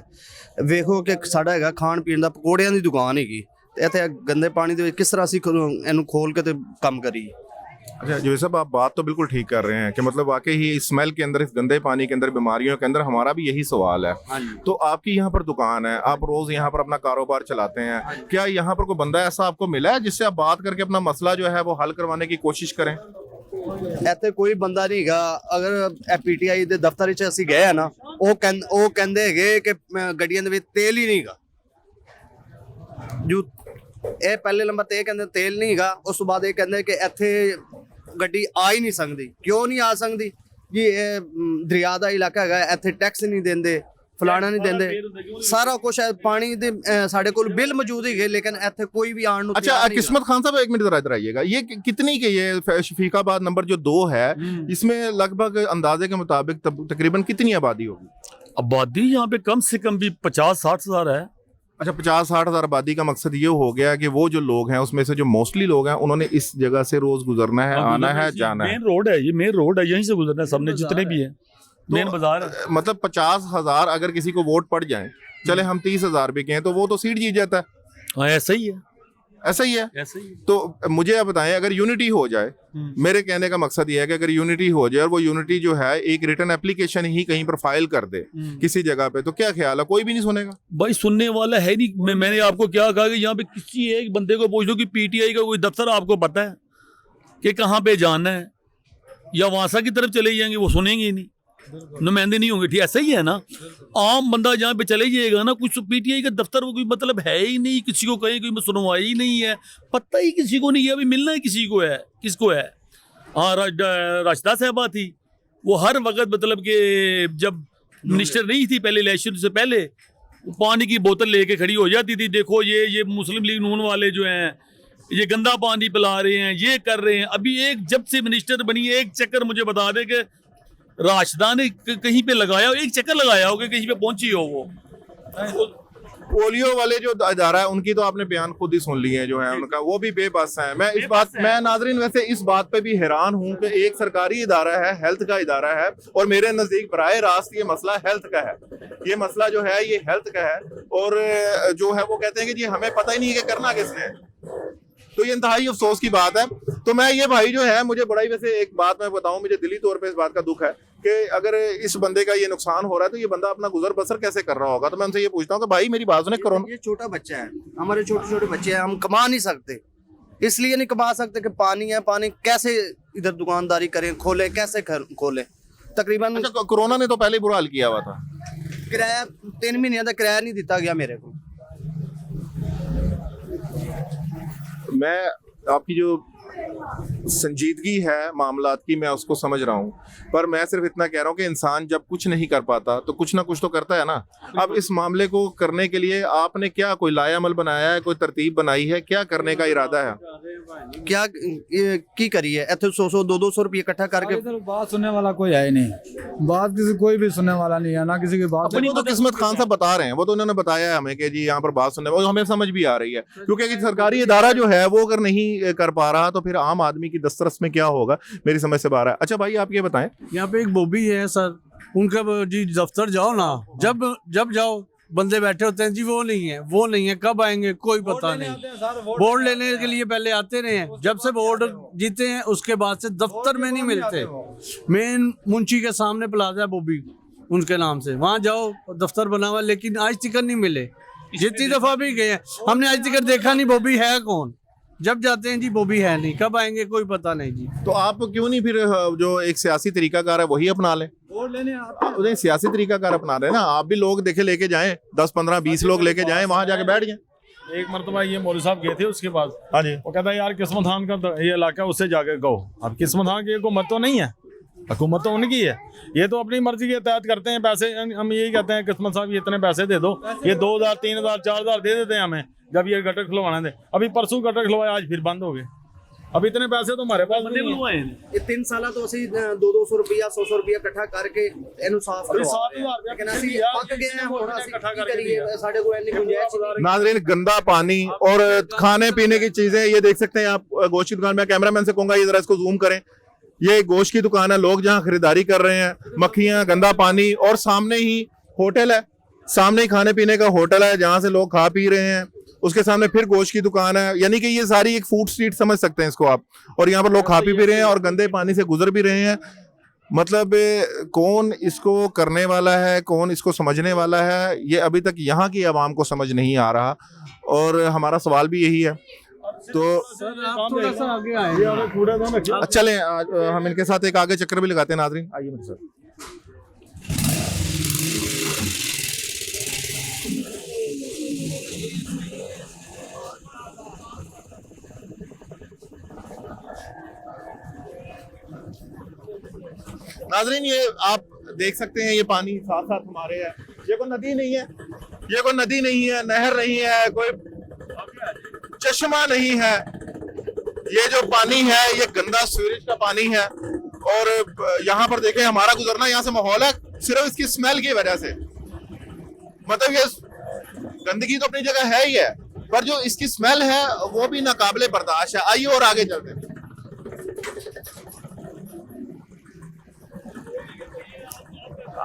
ਵੇਖੋ ਕਿ ਸਾਡਾ ਹੈਗਾ ਖਾਣ ਪੀਣ ਦਾ, ਪਕੌੜਿਆਂ ਦੀ ਦੁਕਾਨ ਹੈਗੀ, ਤੇ ਇੱਥੇ ਗੰਦੇ ਪਾਣੀ ਦੇ ਵਿੱਚ ਕਿਸ ਤਰ੍ਹਾਂ ਅਸੀਂ ਇਹਨੂੰ ਖੋਲ ਕੇ ਤੇ ਕੰਮ ਕਰੀਏ? अच्छा जो साहब, आप बात तो बिल्कुल ठीक कर रहे हैं कि मतलब वाकई ही इस स्मेल के अंदर, इस गंदे पानी के अंदर, बीमारियों के अंदर, हमारा भी यही सवाल है। तो आपकी यहाँ पर दुकान है, आप रोज यहाँ पर अपना कारोबार चलाते हैं, क्या यहाँ पर कोई बंदा ऐसा आपको मिला है जिससे आप बात करके अपना मसला जो है वो हल करवाने की कोशिश करें? ਇੱਥੇ ਕੋਈ ਬੰਦਾ ਨਹੀਂ ਹੈਗਾ। ਅਗਰ ਪੀਟੀਆਈ ਦੇ ਦਫ਼ਤਰ ਵਿੱਚ ਅਸੀਂ ਗਏ ਆ ਨਾ, ਉਹ ਕਹਿੰਦੇ ਹੈਗੇ ਕਿ ਗੱਡੀਆਂ ਦੇ ਵਿੱਚ ਤੇਲ ਹੀ ਨਹੀਂ ਹੈਗਾ। ਜੋ ਇਹ ਪਹਿਲੇ ਨੰਬਰ ਤੇ ਇਹ ਕਹਿੰਦੇ ਤੇਲ ਨਹੀਂ ਹੈਗਾ, ਉਸ ਤੋਂ ਬਾਅਦ ਇਹ ਕਹਿੰਦੇ ਕਿ ਇੱਥੇ ਗੱਡੀ ਆ ਹੀ ਨਹੀਂ ਸਕਦੀ। ਕਿਉਂ ਨਹੀਂ ਆ ਸਕਦੀ ਜੀ? ਇਹ ਦਰਿਆ ਦਾ ਇਲਾਕਾ ਹੈਗਾ, ਇੱਥੇ ਟੈਕਸ ਨਹੀਂ ਦਿੰਦੇ, ਫਲਾਣਾ ਨਹੀਂ ਦਿੰਦੇ, ਸਾਰਾ ਕੁਝ ਹੈ। ਪਾਣੀ ਦੇ ਸਾਡੇ ਕੋਲ ਬਿੱਲ ਮੌਜੂਦ ਹੈਗੇ, ਲੇਕਿन ਇੱਥੇ ਕੋਈ ਵੀ ਆਣ ਨੂੰ। अच्छा किस्मत खान साहब, एक मिनट जरा इधर आइएगा। ये कितनी के, ये शफीकाबाद नंबर जो 2 है, इसमें लगभग अंदाजे के मुताबिक तकरीबन कितनी आबादी होगी? आबादी यहाँ पे कम से कम भी 50-60 हज़ार है। अच्छा 50-60 हज़ार आबादी का मकसद ये हो गया कि वो जो लोग हैं उसमें से जो मोस्टली लोग हैं उन्होंने इस जगह से रोज गुजरना है, आना है, जाना है। मेन रोड है, ये मेन रोड है, यहीं से गुजरना है सबने, जितने भी है मेन बाजार है। मतलब 50 हज़ार अगर किसी को वोट पड़ जाए, चले हम 30 हज़ार भी कहें, तो वो तो सीट जीत जाता है। हाँ ऐसा ही है, ऐसा ही है। ऐसा ही है। तो मुझे आप बताएं, अगर यूनिटी हो जाए, मेरे कहने का मकसद ये है कि अगर यूनिटी हो जाए और वो यूनिटी जो है एक रिटर्न एप्लीकेशन ही कहीं पर फाइल कर दे किसी जगह पे, तो क्या ख्याल है? कोई भी नहीं सुनेगा भाई, सुनने वाला है नहीं। मैंने आपको क्या कहा कि यहाँ पे किसी एक बंदे को पूछ दो कि पीटीआई का कोई दफ्तर आपको पता है कि कहाँ पे जाना है, या वासा की तरफ चले जाएंगे, वो सुनेंगे ही नहीं, नुमाइंदे नहीं होंगे। ठीक ऐसा ही है ना, आम बंदा जहाँ पे चले जाएगा ना, कुछ पीटीआई का दफ्तर वो कोई मतलब है ही नहीं, किसी को कहीं कोई सुनवाई ही नहीं है, पता ही किसी को नहीं है। अभी मिलना ही किसी को है, किसको है? हाँ राशिदा साहबा थी, वो हर वक्त मतलब कि जब मिनिस्टर नहीं थी पहले इलेक्शन से पहले, पानी की बोतल लेके खड़ी हो जाती थी, देखो ये मुस्लिम लीग नून वाले जो हैं ये गंदा पानी पिला रहे हैं, ये कर रहे हैं। अभी एक जब से मिनिस्टर बनी, एक चक्कर मुझे बता दे कि राशिदा ने कहीं पे लगाया हो, एक चक्कर लगाया हो कि कहीं पे पहुंची हो वो। पोलियो वाले जो इदारा है उनकी तो आपने बयान खुद ही सुन लिए जो है उनका, वो भी बेबस है। मैं नाजरीन वैसे इस बात पे भी हैरान हूँ कि एक सरकारी इदारा है, हेल्थ का इदारा है, और मेरे नजदीक बराह रास्त ये मसला हेल्थ का है, ये मसला जो है ये हेल्थ का है, और जो है वो कहते हैं कि जी हमें पता ही नहीं है कि करना किसने है। तो ये इंतहाई अफसोस की बात है। तो मैं ये भाई जो है, मुझे बड़ा ही वैसे एक बात मैं बताऊं, मुझे दिली तौर पे इस बात का दुख है कि अगर इस बंदे का ये नुकसान हो रहा है तो ये बंदा अपना गुजर बसर कैसे कर रहा होगा। तो मैं उनसे ये पूछता हूँ कि भाई मेरी बात सुने, करो। ये छोटा बच्चा है, हमारे छोटे छोटे बच्चे हैं, हम कमा नहीं सकते, इसलिए नहीं कमा सकते कि पानी है, पानी कैसे इधर दुकानदारी करें, खोले कैसे खोले। तकरीबन अच्छा, कोरोना ने तो पहले बुरा हाल किया हुआ था। किराया 3 महीने का किराया नहीं दिता गया मेरे को। मैं आपकी जो संजीदगी है मामलात की, मैं उसको समझ रहा हूँ, पर मैं सिर्फ इतना कह रहा हूँ कि इंसान जब कुछ नहीं कर पाता तो कुछ ना कुछ तो करता है ना। अब इस मामले को करने के लिए आपने क्या कोई लायामल बनाया है, कोई तरतीब बनाई है, क्या करने का इरादा है? क्या की करी है इतने 100 200 रुपये इकट्ठा करके? इधर बात सुनने वाला कोई है ही नहीं, बात किसी कोई भी सुनने वाला नहीं है ना, किसी की बात। वो तो किस्मत खान साहब बता रहे हैं, वो तो उन्होंने बताया है हमें कि जी यहाँ पर बात सुनने, वो हमें समझ भी आ रही है, क्योंकि कि सरकारी इदारा जो है वो अगर नहीं कर पा रहा तो फिर आम आदमी की दस्तरस में क्या होगा, मेरी समझ से बाहर है। अच्छा भाई आप ये बताएं, यहाँ पे एक बॉबी है सर, उनका जी दफ्तर जाओ ना, जब जाओ बंदे बैठे होते हैं जी, वो नहीं है, कब आएंगे कोई पता नहीं। वोट लेने के लिए पहले आते रहे हैं, जब से वोट जीते हैं उसके बाद से दफ्तर में नहीं मिलते। मेन मुंशी के सामने प्लाजा है बॉबी उनके नाम से, वहाँ जाओ दफ्तर बना हुआ, लेकिन आज तक नहीं मिले। जितनी दफा भी गए हैं हमने आज तक देखा नहीं बॉबी है कौन। जब जाते हैं जी बॉबी है नहीं, कब आएंगे कोई पता नहीं जी। तो आप क्यों नहीं फिर जो एक सियासी तरीकाकार है वही अपना लें? वोट लेने आते हैं। उन्हें सियासी तरीकाकार अपना रहे हैं ना, आप भी लोग देखे लेके जाएं, 10 15 20 लोग लेके जाएं, वहां जाके बैठ जाएं। एक मरतबा ये मौलवी साहब गए थे उसके पास, हाँ जी, वो कहता है यार किस्मत खान का ये इलाका है, उससे जाके कहो। अब किस्मत खान की हुकूमत तो नहीं है, हुकूमत तो उनकी है, ये तो अपनी मर्जी के तहत करते हैं। पैसे हम यही कहते हैं किस्मत साहब ये इतने पैसे दे दो, ये 2000 3000 4000 दे देते हैं हमें जब ये गटर खुलवाना थे। अभी परसों गटर खुलवाया, आज फिर बंद हो गए। अब इतने पैसे तो हमारे पास नहीं है। ये 3 साल तो ਅਸੀਂ 200 रुपया 100 रुपया इकट्ठा करके ਇਹਨੂੰ ਸਾਫ਼ ਕਰਵਾ ਰਹੇ ਹਾਂ, लेकिन ਅਸੀਂ ਪੱਕ ਗਏ ਹਾਂ, ਹੁਣ ਅਸੀਂ ਕੀ ਕਰੀਏ, ਸਾਡੇ ਕੋਲ ਇੰਨੀ ਗੁੰਜਾਇਸ਼ ਨਹੀਂ। नाज़रीन गंदा पानी और खाने पीने की चीजें, ये देख सकते हैं आप गोश्त की दुकान में, कैमरामैन से कहूंगा ये जरा इसको जूम करें, ये गोश्त की दुकान है, लोग जहाँ खरीदारी कर रहे हैं, मक्खियां, गंदा पानी, और सामने ही होटल है, सामने ही खाने पीने का होटल है जहाँ से लोग खा पी रहे हैं, उसके सामने फिर गोश्त की दुकान है, यानी कि ये सारी एक फूड स्ट्रीट समझ सकते हैं इसको आप, और यहाँ पर लोग खा पी भी रहे हैं और गंदे पानी से गुजर भी रहे हैं। मतलब कौन इसको करने वाला है, कौन इसको समझने वाला है, ये अभी तक यहाँ की आवाम को समझ नहीं आ रहा, और हमारा सवाल भी यही है। तो सर आप थोड़ा सा आगे आए, चलें हम इनके साथ एक आगे चक्कर भी लगाते हैं। नाज़रीन आइए मेरे साथ। नाज़रीन ये आप देख सकते हैं, ये पानी साथ साथ हमारे है, ये कोई नदी नहीं है, ये कोई नदी नहीं है, नहर नहीं है, कोई चश्मा नहीं है, ये जो पानी है ये गंदा सीवरेज का पानी है। और यहाँ पर देखें हमारा गुजरना यहाँ से माहौल है सिर्फ इसकी स्मेल की वजह से, मतलब ये गंदगी तो अपनी जगह है ही है, पर जो इसकी स्मेल है वो भी नाकाबिले बर्दाश्त है। आइए और आगे चलते हैं।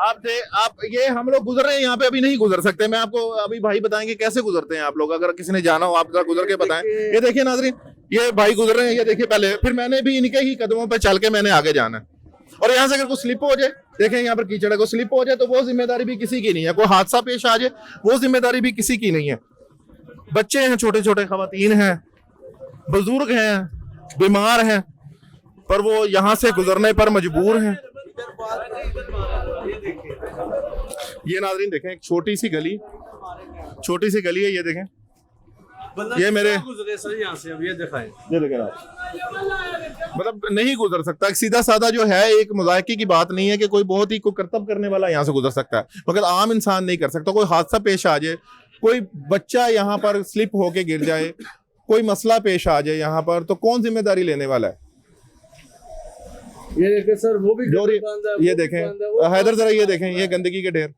आप ये हम लोग गुजर रहे हैं यहाँ पे, अभी नहीं गुजर सकते, मैं आपको अभी भाई बताएंगे कैसे गुजरते हैं आप लोग, अगर किसी ने जाना हो आप जरा गुजर के बताएं। ये देखिए नाज़रीन, ये भाई गुजर रहे हैं, ये देखिए पहले, फिर मैंने भी इनके ही कदमों पे चल के मैंने आगे जाना है, और यहाँ से अगर कुछ स्लिप हो जाए, देखें यहाँ पर कीचड़ है, कोई स्लिप हो जाए तो वो जिम्मेदारी भी किसी की नहीं है, कोई हादसा पेश आ जाए वो जिम्मेदारी भी किसी की नहीं है। बच्चे हैं, छोटे छोटे खवातीन हैं, बुजुर्ग हैं, बीमार हैं, पर वो यहाँ से गुजरने पर मजबूर हैं। ये नाज़रीन देखें, एक छोटी सी गली है, ये देखें, ये मेरे गुजरे सर यहाँ से, अब ये दिखाएं, ये देखें आप, मतलब नहीं गुजर सकता। सीधा साधा जो है, एक मुज़ाहिके की बात नहीं है कि कोई बहुत ही कोई करतब करने वाला यहाँ से गुजर सकता है, मगर आम इंसान नहीं कर सकता। कोई हादसा पेश आ जाए, कोई बच्चा यहाँ पर स्लिप होके गिर जाए, कोई मसला पेश आ जाए यहाँ पर, तो कौन जिम्मेदारी लेने वाला है? ये देखें सर, वो भी ये देखें हैदर, जरा ये देखें, ये गंदगी के ढेर,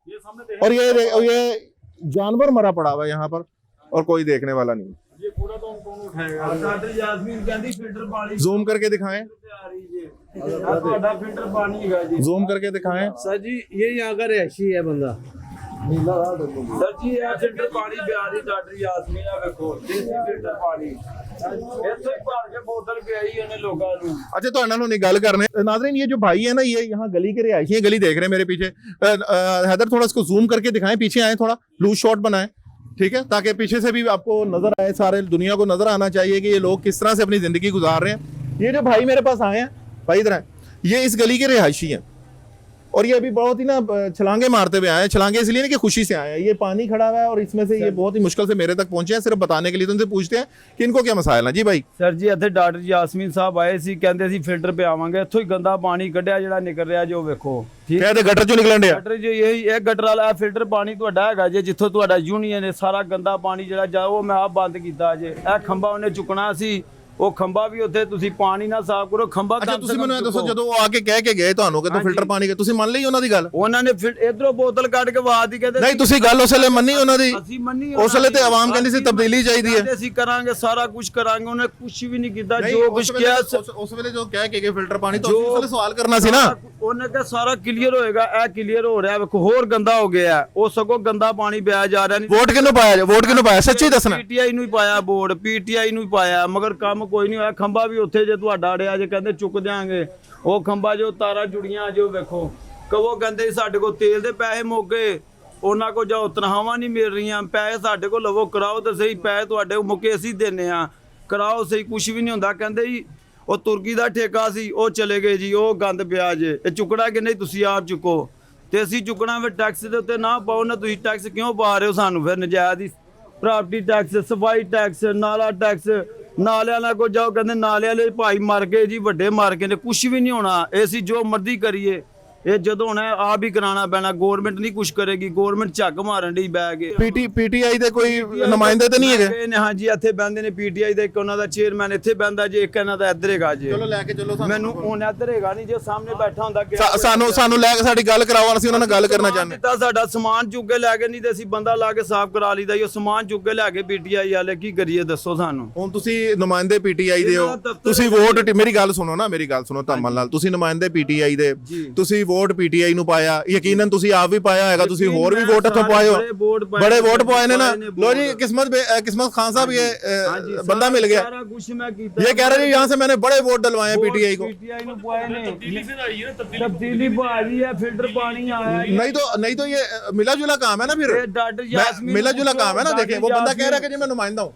और ये जानवर मरा पड़ा हुआ है यहाँ पर, और कोई देखने वाला नहीं। ये कूड़ा तो कौन उठाएगा? जूम करके दिखाएं, जूम करके दिखाएं सर जी, ये यहाँ का रहशी है बंदा सर जी, ਇਹ ਫਿਲਟਰ ਪਾਣੀ ਪਿਆਰੀ ਡਾਕਟਰ ਯਾਸਮੀਨ ਆ, ਵੇਖੋ ਦੇਸੀ ਫਿਲਟਰ ਪਾਣੀ ਇੱਥੇ ਭਰ ਕੇ ਬੋਤਲ ਪਿਆਈ ਉਹਨੇ ਲੋਕਾਂ ਨੂੰ। अच्छा तो अन्ना नहीं गल करने। नाज़रीन ये जो भाई है ना, ये यहाँ गली के रिहायशी है, गली देख रहे हैं मेरे पीछे। हैदर थोड़ा इसको जूम करके दिखाएं, पीछे आए, थोड़ा लूज शॉट बनाएं, ठीक है, ताकि पीछे से भी आपको नजर आए, सारे दुनिया को नजर आना चाहिए कि ये लोग किस तरह से अपनी जिंदगी गुजार रहे हैं। ये जो भाई मेरे पास आए हैं, भाई इधर आए, ये इस गली के रिहायशी हैं, और ये अभी बहुत ही ना छलांगे मारते हुए आए हैं। छलांगे इसलिए नहीं कि खुशी से आए हैं, ये पानी खड़ा हुआ है और इसमें से ये बहुत ही मुश्किल से मेरे तक पहुंचे हैं सिर्फ बताने के लिए। तो उनसे पूछते हैं कि इनको क्या मसाइल है। जी भाई, ਸਰ ਜੀ ਇੱਥੇ ਡਾਕਟਰ ਯਾਸਮੀਨ ਸਾਹਿਬ ਆਏ ਸੀ, ਕਹਿੰਦੇ ਸੀ ਫਿਲਟਰ पे ਆਵਾਂਗੇ, ਇੱਥੋਂ ਹੀ ਗੰਦਾ ਪਾਣੀ ਕੱਢਿਆ ਜਿਹੜਾ ਨਿਕਲ ਰਿਹਾ ਜੋ ਵੇਖੋ। ਠੀਕ कहते गटर चो निकलन डे ਗਟਰ ਜੀ ਇਹ ਗਟਰ ਵਾਲਾ ਫਿਲਟਰ ਪਾਣੀ ਤੁਹਾਡਾ ਹੈਗਾ ਜੇ, ਜਿੱਥੋਂ ਤੁਹਾਡਾ ਯੂਨੀਅਨ ਹੈ ਸਾਰਾ ਗੰਦਾ ਪਾਣੀ ਜਿਹੜਾ ਜਾ ਉਹ ਮੈਂ ਆਪ ਬੰਦ ਕੀਤਾ ਜੇ। ਇਹ ਖੰਭਾ ਉਹਨੇ ਚੁੱਕਣਾ ਸੀ, ਉਹ ਖੰਭਾ ਵੀ ਉੱਥੇ ਤੁਸੀਂ ਪਾਣੀ ਨਾਲ ਸਾਫ਼ ਕਰੋ। ਖੰਭਾ अच्छा ਤੁਸੀਂ ਮੈਨੂੰ ਇਹ ਦੱਸੋ, ਜਦੋਂ ਉਹ ਆ ਕੇ ਕਹਿ ਕੇ ਗਏ ਤੁਹਾਨੂੰ ਕਿ ਤੂੰ ਫਿਲਟਰ ਪਾਣੀ ਕੇ, ਤੁਸੀਂ ਮੰਨ ਲਈ ਉਹਨਾਂ ਦੀ ਗੱਲ? ਉਹਨਾਂ ਨੇ ਇਧਰੋਂ ਬੋਤਲ ਕੱਢ ਕੇ ਵਾਦੀ ਕਹਿੰਦੇ ਨਹੀਂ ਤੁਸੀਂ ਗੱਲ ਉਸ ਵੇਲੇ ਮੰਨੀ ਉਹਨਾਂ ਦੀ? ਅਸੀਂ ਮੰਨੀ ਉਸ ਵੇਲੇ ਤੇ ਆਵਾਮ ਕਹਿੰਦੀ ਸੀ ਤਬਦੀਲੀ ਚਾਹੀਦੀ ਹੈ, ਅਸੀਂ ਕਰਾਂਗੇ ਸਾਰਾ ਕੁਝ ਕਰਾਂਗੇ। ਉਹਨੇ ਕੁਝ ਵੀ ਨਹੀਂ ਕੀਤਾ, ਜੋ ਕੁਝ ਕਿਹਾ ਉਸ ਵੇਲੇ ਜੋ ਕਹਿ ਕੇ ਗਏ ਫਿਲਟਰ ਪਾਣੀ, ਤਾਂ ਉਸ ਵੇਲੇ ਸਵਾਲ ਕਰਨਾ ਸੀ ਨਾ। ਉਹਨੇ ਕਿਹਾ ਸਾਰਾ ਕਲੀਅਰ ਹੋਏਗਾ, ਇਹ ਕਲੀਅਰ ਹੋ ਰਿਹਾ ਵੇਖੋ, ਹੋਰ ਗੰਦਾ ਹੋ ਗਿਆ। ਉਹ ਸਗੋਂ ਗੰਦਾ ਪਾਣੀ ਪਿਆ ਜਾ ਰਿਹਾ। ਨਹੀਂ ਵੋਟ ਕਿਹਨੂੰ ਪਾਇਆ? ਵੋਟ ਕਿਹਨੂੰ ਪਾਇਆ? ਸੱਚੀ ਦੱਸਣਾ। ਪੀਟੀਆਈ ਨੂੰ ਹੀ ਪਾਇਆ ਵੋਟ, ਪੀਟੀਆਈ ਨੂੰ ਹੀ ਪਾਇਆ, ਮਗਰ ਕੰਮ ਕੋਈ ਨਹੀਂ ਹੋਇਆ। ਖੰਭਾ ਵੀ ਉੱਥੇ ਜੇ ਤੁਹਾਡਾ ਅੜਿਆ ਜੇ, ਕਹਿੰਦੇ ਚੁੱਕ ਦਿਆਂਗੇ ਉਹ ਖੰਭਾ, ਜੋ ਤਾਰਾਂ ਜੁੜੀਆਂ ਜੋ ਵੇਖੋ। ਕਹੋ ਕਹਿੰਦੇ ਸਾਡੇ ਕੋਲ ਤੇਲ ਦੇ ਪੈਸੇ ਮੁੱਕ ਗਏ, ਉਹਨਾਂ ਕੋਲ ਜਾਓ ਤਨਖਾਹਾਂ ਨਹੀਂ ਮਿਲ ਰਹੀਆਂ, ਪੈਸੇ ਸਾਡੇ ਕੋਲ ਲਵੋ, ਕਰਾਓ ਤਾਂ ਸਹੀ, ਪੈਸੇ ਤੁਹਾਡੇ ਮੁੱਕੇ ਅਸੀਂ ਦਿੰਨੇ ਆ, ਕਰਾਓ ਸਹੀ, ਕੁਝ ਵੀ ਨਹੀਂ ਹੁੰਦਾ। ਕਹਿੰਦੇ ਜੀ ਉਹ ਤੁਰਕੀ ਦਾ ਠੇਕਾ ਸੀ, ਉਹ ਚਲੇ ਗਏ ਜੀ, ਉਹ ਗੰਦ ਪਿਆ ਜੇ, ਇਹ ਚੁੱਕਣਾ ਕਿ ਨਹੀਂ ਤੁਸੀਂ ਆਪ ਚੁੱਕੋ, ਤੇ ਅਸੀਂ ਚੁੱਕਣਾ ਫਿਰ ਟੈਕਸ ਦੇ ਉੱਤੇ ਨਾ ਪਾਓ ਨਾ। ਤੁਸੀਂ ਟੈਕਸ ਕਿਉਂ ਪਾ ਰਹੇ ਹੋ ਸਾਨੂੰ ਫਿਰ ਨਜਾਇਜ਼ ਹੀ? ਪ੍ਰਾਪਰਟੀ ਟੈਕਸ, ਸਫਾਈ ਟੈਕਸ, ਨਾਲਾ ਟੈਕਸ। ਨਾਲਿਆਂ ਨਾਲ ਕੋ ਜਾਓ, ਕਹਿੰਦੇ ਨਾਲੇ ਵਾਲੇ ਭਾਈ ਮਰ ਗਏ ਜੀ, ਵੱਡੇ ਮਰ ਗਏ ਨੇ, ਕੁਝ ਵੀ ਨਹੀਂ ਹੋਣਾ। ਇਹ ਅਸੀਂ ਜੋ ਮਰਜ਼ੀ ਕਰੀਏ, ਇਹ ਜਦੋਂ ਹੋਣਾ ਆਪ ਹੀ ਕਰਾਉਣਾ ਪੈਣਾ। ਗਵਰਨਮੈਂਟ ਨਹੀਂ ਕੁਝ ਕਰੇਗੀ, ਗਵਰਨਮੈਂਟ ਝੱਗ ਮਾਰਨ ਦੀ ਬਹਿ ਕੇ। ਪੀਟੀਆਈ ਦੇ ਕੋਈ ਨੁਮਾਇੰਦੇ ਤਾਂ ਨਹੀਂ ਹੈਗੇ? ਹਾਂਜੀ ਇੱਥੇ ਬਹਿੰਦੇ ਨੇ ਪੀਟੀਆਈ ਦੇ, ਇੱਕ ਉਹਨਾਂ ਦਾ ਚੇਅਰਮੈਨ ਇੱਥੇ ਬਹਿੰਦਾ ਜੇ, ਇੱਕ ਇਹਨਾਂ ਦਾ ਇੱਧਰ ਹੈਗਾ ਜੇ। ਚਲੋ ਲੈ ਕੇ ਚਲੋ ਸਾਨੂੰ। ਮੈਨੂੰ ਹੁਣ ਇੱਧਰ ਹੈਗਾ ਨਹੀਂ, ਜੇ ਸਾਹਮਣੇ ਬੈਠਾ ਹੁੰਦਾ ਸਾਨੂੰ ਲੈ ਕੇ ਸਾਡੀ ਗੱਲ ਕਰਾਓ, ਅਸੀਂ ਉਹਨਾਂ ਨਾਲ ਗੱਲ ਕਰਨਾ ਚਾਹੁੰਦੇ। ਤਾਂ ਸਾਡਾ ਸਮਾਨ ਚੁੱਕ ਕੇ ਲੈ ਕੇ, ਨਹੀਂ ਤੇ ਅਸੀਂ ਬੰਦਾ ਲਾ ਕੇ ਸਾਫ਼ ਕਰਾ ਲਈਦਾ। ਉਹ ਸਮਾਨ ਚੁੱਕ ਕੇ ਲੈ ਕੇ ਪੀਟੀਆਈ ਵਾਲੇ ਕੀ ਕਰੀਏ ਦੱਸੋ ਸਾਨੂੰ? ਹੁਣ ਤੁਸੀਂ ਨੁਮਾਇੰਦੇ ਪੀਟੀਆਈ ਦੇ ਹੋ, ਤੁਸੀਂ ਵੋਟ, ਮੇਰੀ ਗੱਲ ਸੁਣੋ ਨਾ, ਮੇਰੀ ਗੱਲ ਸੁਣੋ ਧੰਮਲ ਨਾਲ। ਤੁਸੀਂ ਨੁਮਾਇੰਦੇ ਪੀਟੀਆਈ ਦੇ, ਤੁਸੀਂ ਵੋਟ ਪੀਟੀਆਈ ਨੂੰ ਪਾਇਆ, ਯਕੀਨਨ ਤੁਸੀਂ ਆਪ ਵੀ ਪਾਇਆ ਹੋਏਗਾ, ਤੁਸੀਂ ਹੋਰ ਵੀ ਵੋਟ ਇੱਥੋਂ ਪਾਏ ਹੋ, ਬੜੇ ਵੋਟ ਪਵਾਏ ਨੇ ਨਾ। लो जी, किस्मत खान साहब, ये बंदा मिल गया, ये कह रहे हैं यहाँ से मैंने बड़े वोट डलवाए पीटीआई को। तब्दीली भारी है, फिल्टर पानी आया। नहीं तो ये मिला जुला काम है ना, फिर मिला जुला काम है ना। देखें वो बंदा कह रहा है कि जी मैं नुमाइंदा हूँ।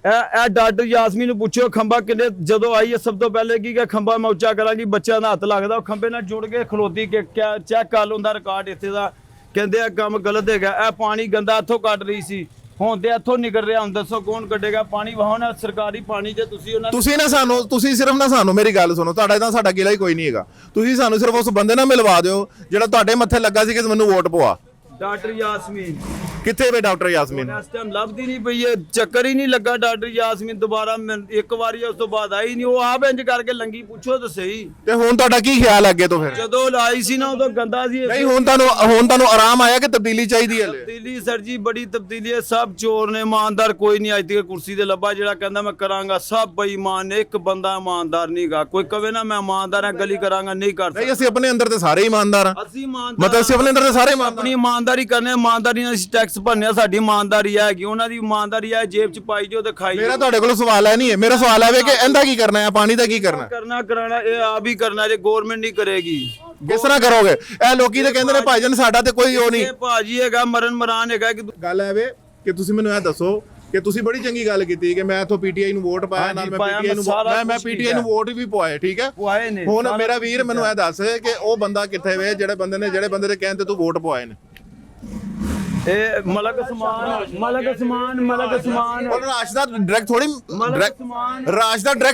डॉक्टर यासमीन ਨੂੰ ਪੁੱਛੋ ਖੰਭਾ ਕਿੰਨੇ ਜਦੋਂ ਆਈ ਹੈ, ਸਭ ਤੋਂ ਪਹਿਲੇ ਕੀ ਕਿ ਖੰਭਾ ਮੈਂ ਉੱਚਾ ਕਰਾਂਗੀ, ਬੱਚਿਆਂ ਦਾ ਹੱਥ ਲੱਗਦਾ, ਉਹ ਖੰਭੇ ਨਾਲ ਜੁੜ ਕੇ ਖਲੋਤੀ ਕਿ ਚੈੱਕ ਕਰ ਲਉਂਦਾ ਰਿਕਾਰਡ ਇੱਥੇ ਦਾ। ਕਹਿੰਦੇ ਆ ਕੰਮ ਗਲਤ ਹੈਗਾ, ਇਹ ਪਾਣੀ ਗੰਦਾ ਇੱਥੋਂ ਕੱਢ ਰਹੀ ਸੀ, ਹੁਣ ਤੇ ਇੱਥੋਂ ਨਿਕਲ ਰਿਹਾ। ਹੁਣ ਦੱਸੋ ਕੌਣ ਕੱਢੇਗਾ ਪਾਣੀ? ਵਾਹੋ ਨਾ ਸਰਕਾਰੀ ਪਾਣੀ ਜੇ ਤੁਸੀਂ ਨਾ ਸਾਨੂੰ, ਤੁਸੀਂ ਸਿਰਫ ਨਾ ਸਾਨੂੰ, ਮੇਰੀ ਗੱਲ ਸੁਣੋ, ਤੁਹਾਡਾ ਤਾਂ ਸਾਡਾ ਗਿਲਾ ਹੀ ਕੋਈ ਨਹੀਂ ਹੈਗਾ। ਤੁਸੀਂ ਸਾਨੂੰ ਸਿਰਫ ਉਸ ਬੰਦੇ ਨਾਲ ਮਿਲਵਾ ਦਿਓ ਜਿਹੜਾ ਤੁਹਾਡੇ ਮੱਥੇ ਲੱਗਾ ਸੀ ਕਿ ਮੈਨੂੰ ਵੋਟ ਪਵਾ। ਡਾਕਟਰ ਯਾਸਮੀਨ ਕਿੱਥੇ ਵੇ ਡਾਕਟਰ ਯਾਸਮੀਨ? ਇਸ ਟਾਈਮ ਲੱਭਦੀ ਨਹੀਂ ਪਈ, ਚੱਕਰ ਹੀ ਨਹੀਂ ਲੱਗਾ ਡਾਕਟਰ ਯਾਸਮੀਨ ਦੁਬਾਰਾ। ਇੱਕ ਵਾਰੀ ਉਸ ਤੋਂ ਬਾਅਦ ਆਈ ਨਹੀਂ, ਉਹ ਆਪ ਇੰਜ ਕਰਕੇ ਲੰਗੀ, ਪੁੱਛੋ ਤਾਂ ਸਹੀ। ਤੇ ਹੁਣ ਤੁਹਾਡਾ ਕੀ ਖਿਆਲ ਅੱਗੇ ਤੋਂ? ਫਿਰ ਜਦੋਂ ਆਈ ਸੀ ਨਾ ਉਦੋਂ ਗੰਦਾ ਸੀ। ਨਹੀਂ ਹੁਣ ਤੁਹਾਨੂੰ ਆਰਾਮ ਆਇਆ ਕਿ ਤਬਦੀਲੀ ਚਾਹੀਦੀ ਹੈ? ਤਬਦੀਲੀ ਸਰ ਜੀ ਬੜੀ ਤਬਦੀਲੀ ਹੈ। ਸਭ ਚੋਰ ਨੇ, ਇਮਾਨਦਾਰ ਕੋਈ ਨਹੀਂ ਅੱਜ ਤੱਕ ਕੁਰਸੀ ਤੇ ਲੱਭਾ ਜਿਹੜਾ ਕਹਿੰਦਾ ਮੈਂ ਕਰਾਂਗਾ। ਸਭ ਬੇਈਮਾਨ ਨੇ, ਇੱਕ ਬੰਦਾ ਇਮਾਨਦਾਰ ਨਹੀਂਗਾ। ਕੋਈ ਕਵੇ ਨਾ ਮੈਂ ਇਮਾਨਦਾਰ ਹਾਂ, ਗਲੀ ਕਰਾਂਗਾ, ਨਹੀਂ ਕਰ ਸਕਦਾ। ਨਹੀਂ ਅਸੀਂ ਆਪਣੇ ਅੰਦਰ ਤੇ ਸਾਰੇ ਇਮਾਨਦਾਰ ਹਾਂ। ਅਸੀਂ ਇਮਾਨਦਾਰ ਮਤਲਬ ਅਸੀਂ ਆਪਣੇ ਅੰਦਰ ਤੇ ਸਾਰੇ ਆਪਣੀ ਇਮਾਨਦਾਰੀ ਕਰਨੇ, ਇਮਾਨਦਾਰੀ ਨਾਲ ਅਸੀਂ ਟੈਕਸ ਭਰਨੇ, ਸਾਡੀ ਇਮਾਨਦਾਰੀ ਹੈ ਕਿ ਉਹਨਾਂ ਦੀ ਇਮਾਨਦਾਰੀ ਹੈ ਜੇਬ ਚ ਪਾਈ ਜੋ ਤੇ ਖਾਈ। ਮੇਰਾ ਤੁਹਾਡੇ ਕੋਲ ਸਵਾਲ ਹੈ ਨਹੀਂ ਹੈ, ਮੇਰਾ ਸਵਾਲ ਹੈ ਕਿ ਇਹਦਾ ਕੀ ਕਰਨਾ ਹੈ, ਪਾਣੀ ਦਾ ਕੀ ਕਰਨਾ? ਕਰਾਣਾ ਇਹ ਆਪ ਹੀ ਕਰਨਾ ਜੇ, ਗਵਰਨਮੈਂਟ ਨਹੀਂ ਕਰੇਗੀ। ਕਿਸ ਤਰ੍ਹਾਂ ਕਰੋਗੇ? ਇਹ ਲੋਕੀ ਤੇ ਕਹਿੰਦੇ ਨੇ ਭਾਈਜਨ ਸਾਡਾ ਤੇ ਕੋਈ ਉਹ ਨਹੀਂ, ਭਾਜੀ ਹੈਗਾ ਮਰਨ ਮਰਾਨ ਹੈਗਾ। ਗੱਲ ਹੈ ਵੇ ਕਿ ਤੁਸੀਂ ਮੈਨੂੰ ਇਹ ਦੱਸੋ ਕਿ ਤੁਸੀਂ ਬੜੀ ਚੰਗੀ ਗੱਲ ਕੀਤੀ ਕਿ ਮੈਂ ਇਥੋਂ ਪੀਟੀਆਈ ਨੂੰ ਵੋਟ ਪਾਇਆ, ਨਾਲ ਮੈਂ ਪੀਟੀਆਈ ਨੂੰ ਵੋਟ ਵੀ ਪਵਾਏ, ਠੀਕ ਹੈ। ਹੁਣ ਮੇਰਾ ਵੀਰ ਮੈਨੂੰ ਇਹ ਦੱਸ ਕਿ ਉਹ ਬੰਦਾ ਕਿੱਥੇ ਵੇ ਜਿਹੜੇ ਬੰਦੇ ਦੇ ਕਹਿਣ ਤੇ ਤੂੰ ਵੋਟ ਪਵਾਏ ਨੇ? ਇਹ ਮਲਕ ਸਮਾਨ ਔਰ ਰਾਸ਼ਦਾ ਡਾਇਰੈਕਟ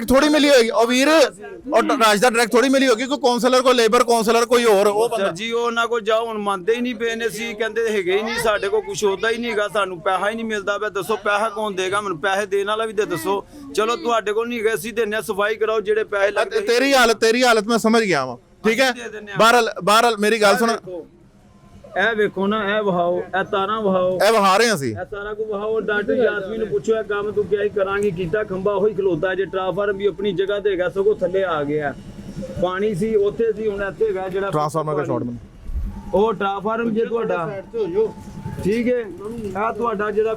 ਥੋੜੀ ਮਿਲੀ ਹੋਏਗੀ ਉਹ ਵੀਰ, ਔਰ ਰਾਸ਼ਦਾ ਡਾਇਰੈਕਟ ਥੋੜੀ ਮਿਲੀ ਹੋਗੀ ਕੋਈ ਕਾਉਂਸਲਰ, ਕੋਈ ਲੇਬਰ ਕਾਉਂਸਲਰ, ਕੋਈ ਹੋਰ। ਉਹ ਬੰਦਾ ਜੀ ਉਹਨਾਂ ਕੋਲ ਜਾਓ, ਹੁਣ ਮੰਨਦੇ ਹੀ ਨਹੀਂ ਪਏ ਨੇ। ਸੀ ਕਹਿੰਦੇ ਹੈਗੇ ਹੀ ਨਹੀਂ, ਸਾਡੇ ਕੋਲ ਕੁਝ ਹੁੰਦਾ ਹੀ ਨਹੀਂ ਹੈਗਾ, ਸਾਨੂੰ ਪੈਸਾ ਹੀ ਨਹੀਂ ਮਿਲਦਾ ਪਿਆ। ਦੱਸੋ ਪੈਸਾ ਕੌਣ ਦੇਗਾ ਮੈਨੂੰ? ਪੈਸੇ ਦੇਣ ਵਾਲਾ ਵੀ ਤੇ ਦੱਸੋ। ਚਲੋ ਤੁਹਾਡੇ ਕੋਲ ਨਹੀਂ ਹੈਗਾ, ਅਸੀਂ ਦਿੰਨੇ ਆ, ਸਫਾਈ ਕਰਾਓ ਜਿਹੜੇ ਪੈਸੇ ਲੱਗਦੇ। ਤੇਰੀ ਹਾਲਤ ਮੈਂ ਸਮਝ ਗਿਆ ਵਾਂ, ਠੀਕ ਹੈ। ਬਹਰਹਾਲ ਮੇਰੀ ਗੱਲ ਸੁਣ, ਇਹ ਵੇਖੋ ਨਾ, ਇਹ ਵਹਾਓ, ਇਹ ਤਾਰਾਂ ਵਹਾਓ, ਇਹ ਵਹਾ ਰਹੇ ਅਸੀਂ, ਇਹ ਸਾਰਾ ਕੁ ਵਹਾਓ। ਡਾਕਟਰ ਯਾਸਮੀਨ ਨੂੰ ਪੁੱਛੋ ਇਹ ਕੰਮ ਤੂੰ ਕਿਹਾ ਹੀ ਕਰਾਂਗੀ, ਕੀਤਾ। ਖੰਭਾ ਉਹੀ ਖਲੋਤਾ ਜੇ, ਟ੍ਰਾਂਸਫਾਰਮਰ ਵੀ ਆਪਣੀ ਜਗ੍ਹਾ ਤੇ ਹੈਗਾ, ਸਗੋਂ ਥੱਲੇ ਆ ਗਿਆ। ਪਾਣੀ ਸੀ ਉੱਥੇ ਸੀ, ਹੁਣ ਇੱਥੇ ਹੈਗਾ ਜਿਹੜਾ ਟ੍ਰਾਂਸਫਾਰਮਰ ਦਾ ਸ਼ਾਰਟ। ਉਹ ਟ੍ਰਾਂਸਫਾਰਮ ਜੇ ਤੁਹਾਡਾ ठीक है।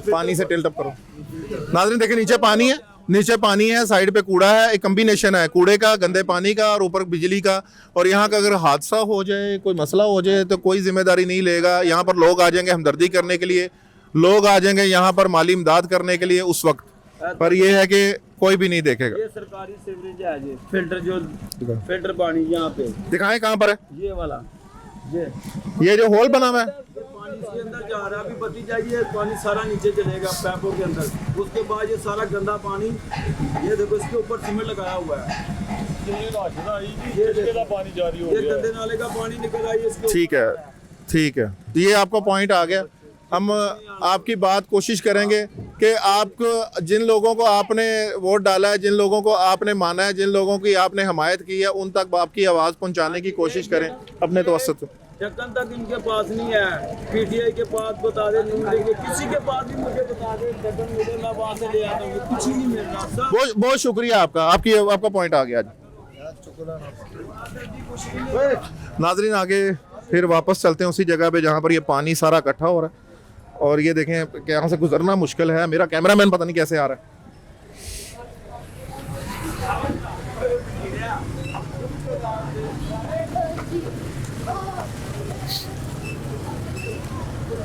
पानी से टिल्ट अप करो। नाज़रीन देखिए नीचे पानी है, नीचे पानी है, साइड पे कूड़ा है, एक कम्बिनेशन है कूड़े का, गंदे पानी का और ऊपर बिजली का। और यहाँ का अगर हादसा हो जाए, कोई मसला हो जाए तो कोई जिम्मेदारी नहीं लेगा। यहाँ पर लोग आ जाएंगे हमदर्दी करने के लिए, लोग आ जाएंगे यहाँ पर माली इमदाद करने के लिए उस वक्त, पर यह है कि कोई भी नहीं देखेगा। ये सरकारी सीवरेज है, फिल्टर जो फिल्टर पानी यहाँ पे दिखाएं कहाँ पर है ये वाला, ये जो होल बना हुआ है पानी इसके अंदर जा रहा है, अभी बत्ती जाएगी, पानी सारा नीचे चलेगा पैपों के अंदर। उसके बाद ये सारा गंदा पानी, ये देखो इसके ऊपर सीमेंट लगाया हुआ है, ये पानी जारी हो ये गंदे नाले का पानी निकल आई इसके। ठीक है, ठीक है, तो ये आपका पॉइंट आ गया। हम आपकी बात कोशिश करेंगे कि आप जिन लोगों को आपने वोट डाला है, जिन लोगों को आपने माना है, जिन लोगों की आपने हमायत की है, उन तक आपकी आवाज़ पहुंचाने की कोशिश करें अपने तवस्सुत। ढक्कन तक इनके पास नहीं है, पीटीआई के पास बता दे, नहीं मिलेंगे, किसी के पास भी मुझे बता दे ढक्कन मुझे, मैं वहाँ से ले आता हूँ, कुछ ही नहीं मिल रहा सब। बहुत बहुत शुक्रिया आपका, आपका पॉइंट आ गया। नाजरीन आगे फिर वापस चलते हैं उसी जगह पे जहाँ पर ये पानी सारा इकट्ठा हो रहा है, और ये देखें कि यहाँ से गुजरना मुश्किल है। मेरा कैमरामैन पता नहीं कैसे आ रहा है।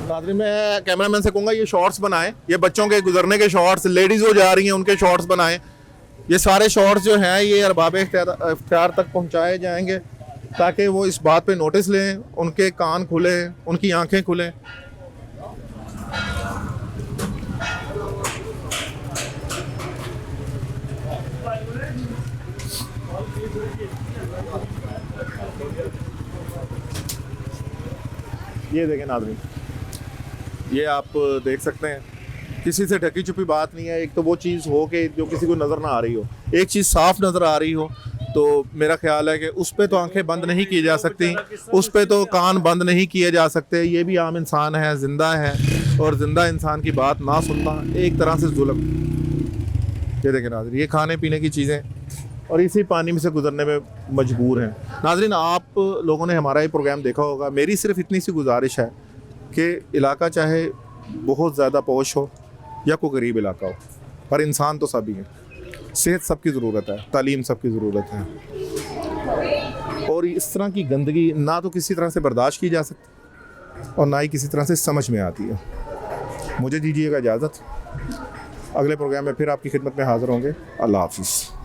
नाज़रीन मैं कैमरामैन से कहूँगा ये शॉर्ट्स बनाएं, ये बच्चों के गुजरने के शॉर्ट्स, लेडीज़ जो जा रही हैं उनके शॉर्ट्स बनाएं। ये सारे शॉर्ट्स जो हैं ये अरबाब इख्तियार तक पहुँचाए जाएंगे ताकि वो इस बात पे नोटिस लें, उनके कान खुले, उनकी आंखें खुलें। ये देखें नाज़रीन, ये आप देख सकते हैं किसी से ढकी छुपी बात नहीं है। एक तो वो चीज़ हो कि जो किसी को नज़र ना आ रही हो, एक चीज़ साफ नज़र आ रही हो, तो मेरा ख्याल है कि उस पर तो आंखें बंद नहीं की जा सकती, उस पर तो कान बंद नहीं किए जा सकते। ये भी आम इंसान है, ज़िंदा है, और ज़िंदा इंसान की बात ना सुनना एक तरह से जुल्म। ये देखें नाज़रीन, ये खाने पीने की चीज़ें और इसी पानी में से गुजरने में मजबूर हैं। नाज़रीन आप लोगों ने हमारा ये प्रोग्राम देखा होगा। मेरी सिर्फ इतनी सी गुजारिश है कि इलाका चाहे बहुत ज़्यादा पौश हो या कोई गरीब इलाका हो, पर इंसान तो सभी हैं। सेहत सबकी ज़रूरत है, तालीम सबकी ज़रूरत है, और इस तरह की गंदगी ना तो किसी तरह से बर्दाश्त की जा सकती और ना ही किसी तरह से समझ में आती है। मुझे दीजिएगा इजाज़त, अगले प्रोग्राम में फिर आपकी खिदमत में हाज़िर होंगे। अल्लाह हाफिज़।